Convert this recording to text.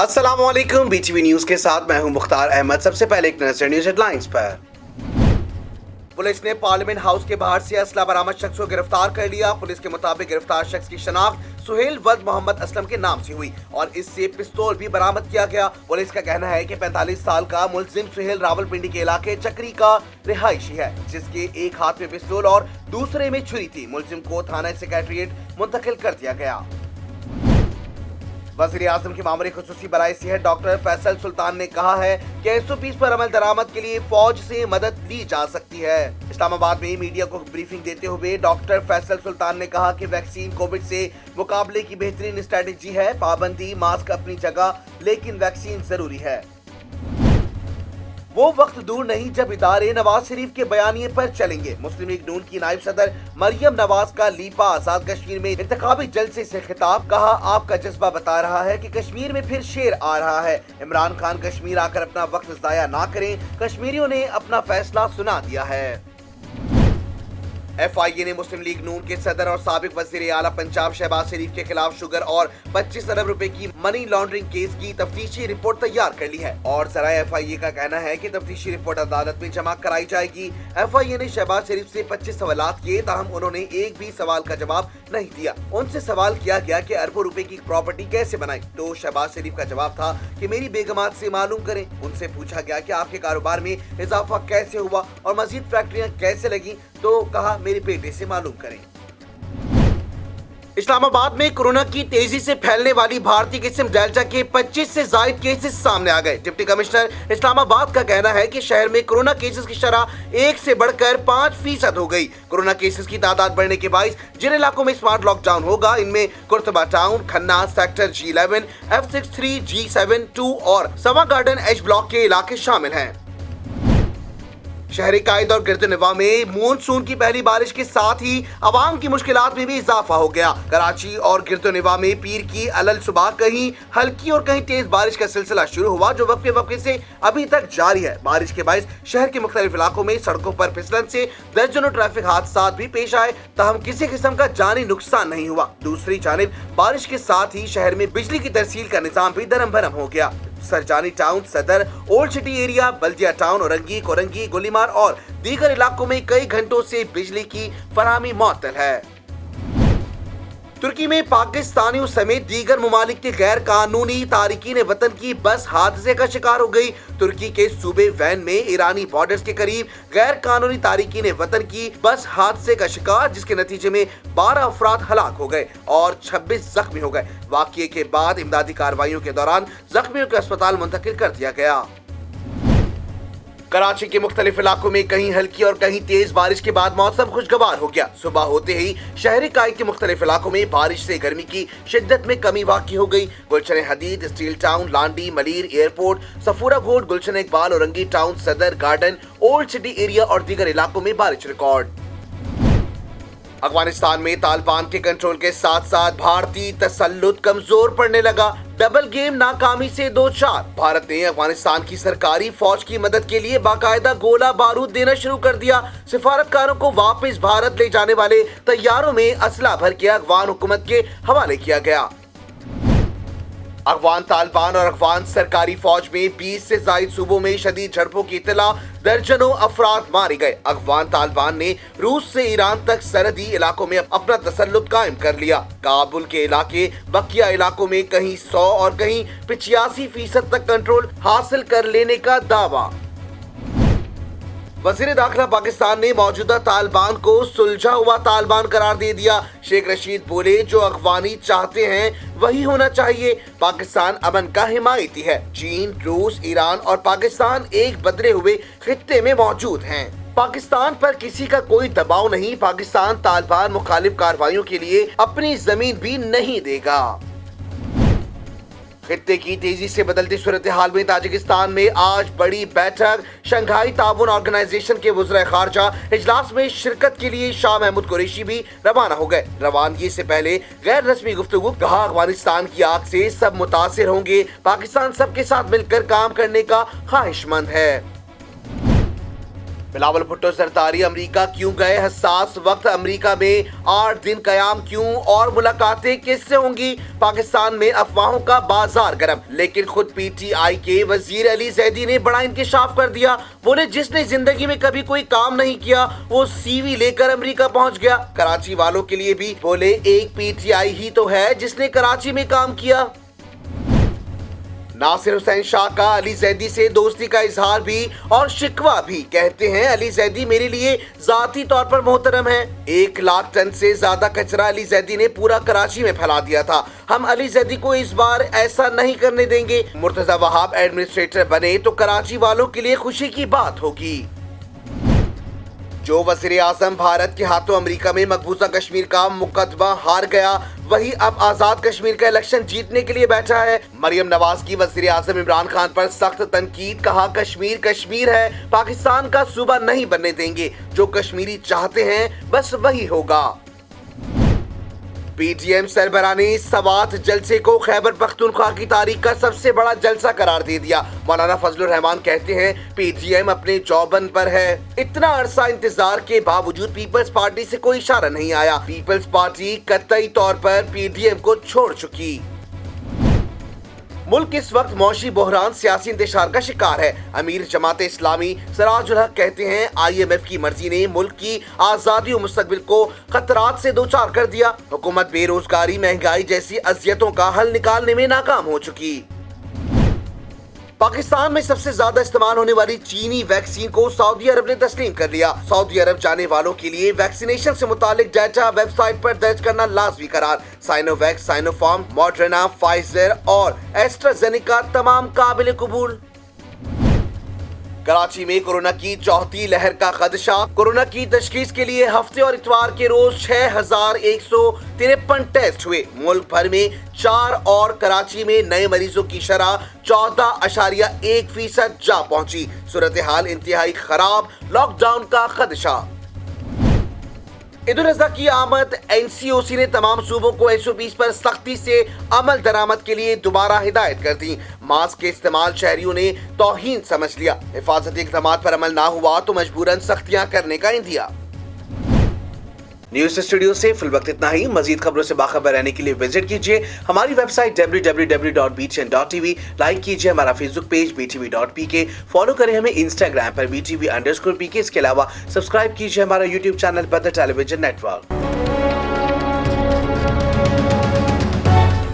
अस्सलाम वालेकुम। BTV news के साथ मैं हूं मुख्तार अहमद। सबसे पहले एक नजर न्यूज हेडलाइंस पर। पुलिस ने पार्लियामेंट हाउस के बाहर से असला बरामद शख्स को गिरफ्तार कर लिया। पुलिस के मुताबिक गिरफ्तार शख्स की शनाख्त सुहेल वद मोहम्मद असलम के नाम से हुई और इससे पिस्तौल भी बरामद किया गया। पुलिस का कहना है कि 45 साल का मुलजिम सुहेल रावलपिंडी के इलाके चक्री का रिहायशी है, जिसके एक हाथ में पिस्तौल और दूसरे में छुरी थी। मुलजिम को थाना सेक्रेटेरिएट मुंतकिल कर दिया गया। वज़ीर आज़म के मामले खुसूसी बराए सेहत डॉक्टर फैसल सुल्तान ने कहा है कि SOPs पर अमल दरामद के लिए फौज से मदद ली जा सकती है। इस्लामाबाद में मीडिया को ब्रीफिंग देते हुए डॉक्टर फैसल सुल्तान ने कहा कि वैक्सीन कोविड से मुकाबले की बेहतरीन स्ट्रेटेजी है। पाबंदी मास्क अपनी जगह, लेकिन वैक्सीन जरूरी है। वो वक्त दूर नहीं जब इदारे नवाज शरीफ के बयानिए पर चलेंगे। मुस्लिम लीग नून की नायब सदर मरियम नवाज का लीपा आजाद कश्मीर में इंतखाबी जलसे से खिताब। कहा, आपका जज्बा बता रहा है कि कश्मीर में फिर शेर आ रहा है। इमरान खान कश्मीर आकर अपना वक्त जाया ना करें, कश्मीरियों ने अपना फैसला सुना दिया है। FIA ने मुस्लिम लीग नून के सदर और साबिक वज़ीर आला पंजाब शहबाज शरीफ के खिलाफ शुगर और 25 अरब रुपए की मनी लॉन्ड्रिंग केस की तफ्तीशी रिपोर्ट तैयार कर ली है और ज़राए FIA का कहना है कि तफ्तीशी रिपोर्ट अदालत में जमा कराई जाएगी। FIA ने शहबाज शरीफ से 25 सवालात किए, ताहम उन्होंने एक भी सवाल का जवाब नहीं दिया। उनसे सवाल किया गया कि अरबों रुपए की प्रॉपर्टी कैसे बनाई, तो शहबाज शरीफ का जवाब था कि मेरी बेगमात से मालूम करें। उनसे पूछा गया कि आपके कारोबार में इजाफा कैसे हुआ और मजीद फैक्ट्रियां कैसे लगी, तो कहा मेरे बेटे से मालूम करें। इस्लामाबाद में कोरोना की तेजी से फैलने वाली भारतीय किस्म डेल्टा के 25 से ज्यादा केसेस सामने आ गए। डिप्टी कमिश्नर इस्लामाबाद का कहना है कि शहर में कोरोना केसेस की शरह 1 से बढ़कर 5% हो गई। कोरोना केसेस की तादाद बढ़ने के बाइस जिन इलाकों में स्मार्ट लॉकडाउन होगा, इनमें Qurtuba town, Khanna, sector G11, F63, G7, 2 और सवा गार्डन H ब्लॉक के इलाके शामिल हैं। शहरी कायद और गिरदनिवा में मानसून की पहली बारिश के साथ ही अवाम की मुश्किलात में भी इजाफा हो गया। कराची और गिरदनिवा में पीर की अलल सुबह कहीं हल्की और कहीं तेज बारिश का सिलसिला शुरू हुआ, जो वक्फे से अभी तक जारी है। बारिश के बायस शहर के मुख्तलिफ इलाकों में सड़कों पर फिसलन से दर्जनों ट्रैफिक हादसा भी पेश आए, ताहम किसी किस्म का जानी नुकसान नहीं हुआ। दूसरी जानिब बारिश के साथ ही शहर में बिजली की तरसील का निजाम भी दरम भरम हो गया। सरजानी टाउन, सदर, ओल्ड सिटी एरिया, बल्दिया टाउन, औरंगी, कोरंगी, गुलीमार और दीगर इलाकों में कई घंटों से बिजली की फराहमी मुअत्तल है। तुर्की में पाकिस्तानियों समेत दीगर ममालिक के गैर कानूनी तारिकीन वतन की बस हादसे का शिकार हो गई। तुर्की के सूबे वैन में ईरानी बॉर्डर्स के करीब गैर कानूनी तारिकीन वतन की बस हादसे का शिकार, जिसके नतीजे में 12 अफराद हलाक हो गए और 26 जख्मी हो गए। वाक़ये के बाद इमदादी कार्रवाइयों के दौरान जख्मियों को अस्पताल मुंतकिल कर दिया गया। कराची के मुख्तलिफ इलाकों में कहीं हल्की और कहीं तेज बारिश के बाद मौसम खुशगवार हो गया। सुबह होते ही शहरी कायद के मुख्तलिफ इलाकों में बारिश से गर्मी की शिद्दत में कमी वाक़ई हो गई। Gulshan Hadeed, steel town, Landhi, Malir, airport, Safoora Goth, Gulshan Iqbal, Orangi town, Saddar, garden, old city area और दीगर इलाकों में बारिश रिकॉर्ड। अफगानिस्तान में तालिबान के कंट्रोल के साथ साथ भारतीय तसल्लुत कमजोर पड़ने लगा। डबल गेम नाकामी से 2-4। भारत ने अफगानिस्तान की सरकारी फौज की मदद के लिए बाकायदा गोला बारूद देना शुरू कर दिया। सिफारतकारों को वापस भारत ले जाने वाले तैयारों में असला भर के अफगान हुकूमत के हवाले किया गया। अफगान तालिबान और अफगान सरकारी फौज में 20 से ज्यादा सूबों में शदीद झड़पों की इत्तला, दर्जनों अफराद मारे गए। अफगान तालिबान ने रूस से ईरान तक सरहदी इलाकों में अपना तसल्लुत कायम कर लिया। काबुल के इलाके बकिया इलाकों में कहीं 100 और कहीं 85% तक कंट्रोल हासिल कर लेने का दावा। वज़ीर दाखिला पाकिस्तान ने मौजूदा तालिबान को सुलझा हुआ तालिबान करार दे दिया। शेख रशीद बोले, जो अफगानी चाहते हैं वही होना चाहिए। पाकिस्तान अमन का हिमायती है। चीन, रूस, ईरान और पाकिस्तान एक बदले हुए खित्ते में मौजूद हैं। पाकिस्तान पर किसी का कोई दबाव नहीं। पाकिस्तान तालिबान मुखालिफ कार्रवाइयों के लिए अपनी जमीन भी नहीं देगा। खित्ते की तेजी से बदलती सूरत हाल में ताजिकिस्तान में आज बड़ी बैठक। शंघाई ताउन ऑर्गेनाइजेशन के वज़ीर ख़ारजा इजलास में शिरकत के लिए शाह महमूद कुरैशी भी रवाना हो गए। रवानगी से पहले गैर रस्मी गुफ्तगू। कहा, अफगानिस्तान की आग से सब मुतासिर होंगे। पाकिस्तान सबके साथ मिलकर काम करने का ख्वाहिशमंद है। बिलावल भुट्टो जरदारी अमेरिका क्यों गए, हसास वक्त अमेरिका में 8 दिन कयाम क्यों और मुलाकातें किससे होंगी, पाकिस्तान में अफवाहों का बाजार गर्म। लेकिन खुद पीटीआई के वजीर अली जैदी ने बड़ा इंकशाफ कर दिया। बोले जिसने जिंदगी में कभी कोई काम नहीं किया वो सीवी लेकर अमेरिका पहुंच गया। कराची वालों के लिए भी बोले एक पीटीआई ही तो है जिसने कराची में काम किया। नासिर हुसैन शाह का अली जैदी से दोस्ती का इजहार भी और शिकवा भी। कहते हैं अली जैदी मेरे लिए जाती तौर पर मोहतरम है। 1 लाख टन से ज्यादा कचरा अली जैदी ने पूरा कराची में फैला दिया था। हम अली जैदी को इस बार ऐसा नहीं करने देंगे। मुर्तजा वहाब एडमिनिस्ट्रेटर बने तो कराची वालों के लिए खुशी की बात होगी। जो वज़ीर आज़म भारत के हाथों अमेरिका में मकबूजा कश्मीर का मुकदमा हार गया, वही अब आजाद कश्मीर का इलेक्शन जीतने के लिए बैठा है। मरियम नवाज की वज़ीर आज़म इमरान खान पर सख्त तनकीद। कहा कश्मीर कश्मीर है, पाकिस्तान का सूबा नहीं बनने देंगे। जो कश्मीरी चाहते हैं बस वही होगा। पीटीएम सरबराह ने सवात जलसे को खैबर पख्तूनख्वा की तारीख का सबसे बड़ा जलसा करार दे दिया। मौलाना फजलुर रहमान कहते हैं पीटीएम अपने जौबन पर है। इतना अरसा इंतजार के बावजूद पीपल्स पार्टी से कोई इशारा नहीं आया। पीपल्स पार्टी कतई तौर पर पीटीएम को छोड़ चुकी। मुल्क इस वक्त मौशी बहरान सियासी इंतशार का शिकार है। अमीर जमात इस्लामी सिराजुल हक कहते हैं IMF की मर्जी ने मुल्क की आज़ादी और मुस्तकबिल को खतरात से दो चार कर दिया। हुकूमत बेरोजगारी महंगाई जैसी अजियतों का हल निकालने में नाकाम हो चुकी। पाकिस्तान में सबसे ज्यादा इस्तेमाल होने वाली चीनी वैक्सीन को सऊदी अरब ने तस्लीम कर लिया। सऊदी अरब जाने वालों के लिए वैक्सीनेशन से मुतालिक डाटा वेबसाइट पर दर्ज करना लाजमी करार। साइनोवैक, साइनोफार्म, मॉडर्ना, फाइजर और एस्ट्राजेनेका तमाम काबिल कबूल। कराची में कोरोना की चौथी लहर का खदशा। कोरोना की तशखीस के लिए हफ्ते और इतवार के रोज 6153 टेस्ट हुए। मुल्क भर में 4 और कराची में नए मरीजों की शरह 14.1% जा पहुंची। सूरत हाल इंतहाई खराब, लॉकडाउन का खदशा। ईद उल अज़हा की आमद। NCOC ने तमाम सूबों को SOPs पर सख्ती से अमल दरामद के लिए दोबारा हिदायत कर दी। मास्क के इस्तेमाल शहरियों ने तौहीन समझ लिया। हिफाजती इक़दामात पर अमल ना हुआ तो मजबूरन सख्तियां करने का इंदिया। न्यूज़ स्टूडियो से फिल वक्त इतना ही। मजीद खबरों से बाखबर रहने के लिए विजिट कीजिए हमारी वेबसाइट www.btn.tv। लाइक कीजिए हमारा फेसबुक पेज btv.pk। फॉलो करें हमें इंस्टाग्राम पर btv_pk। इसके अलावा सब्सक्राइब कीजिए हमारा यूट्यूब चैनल बदर टेलीविजन नेटवर्क।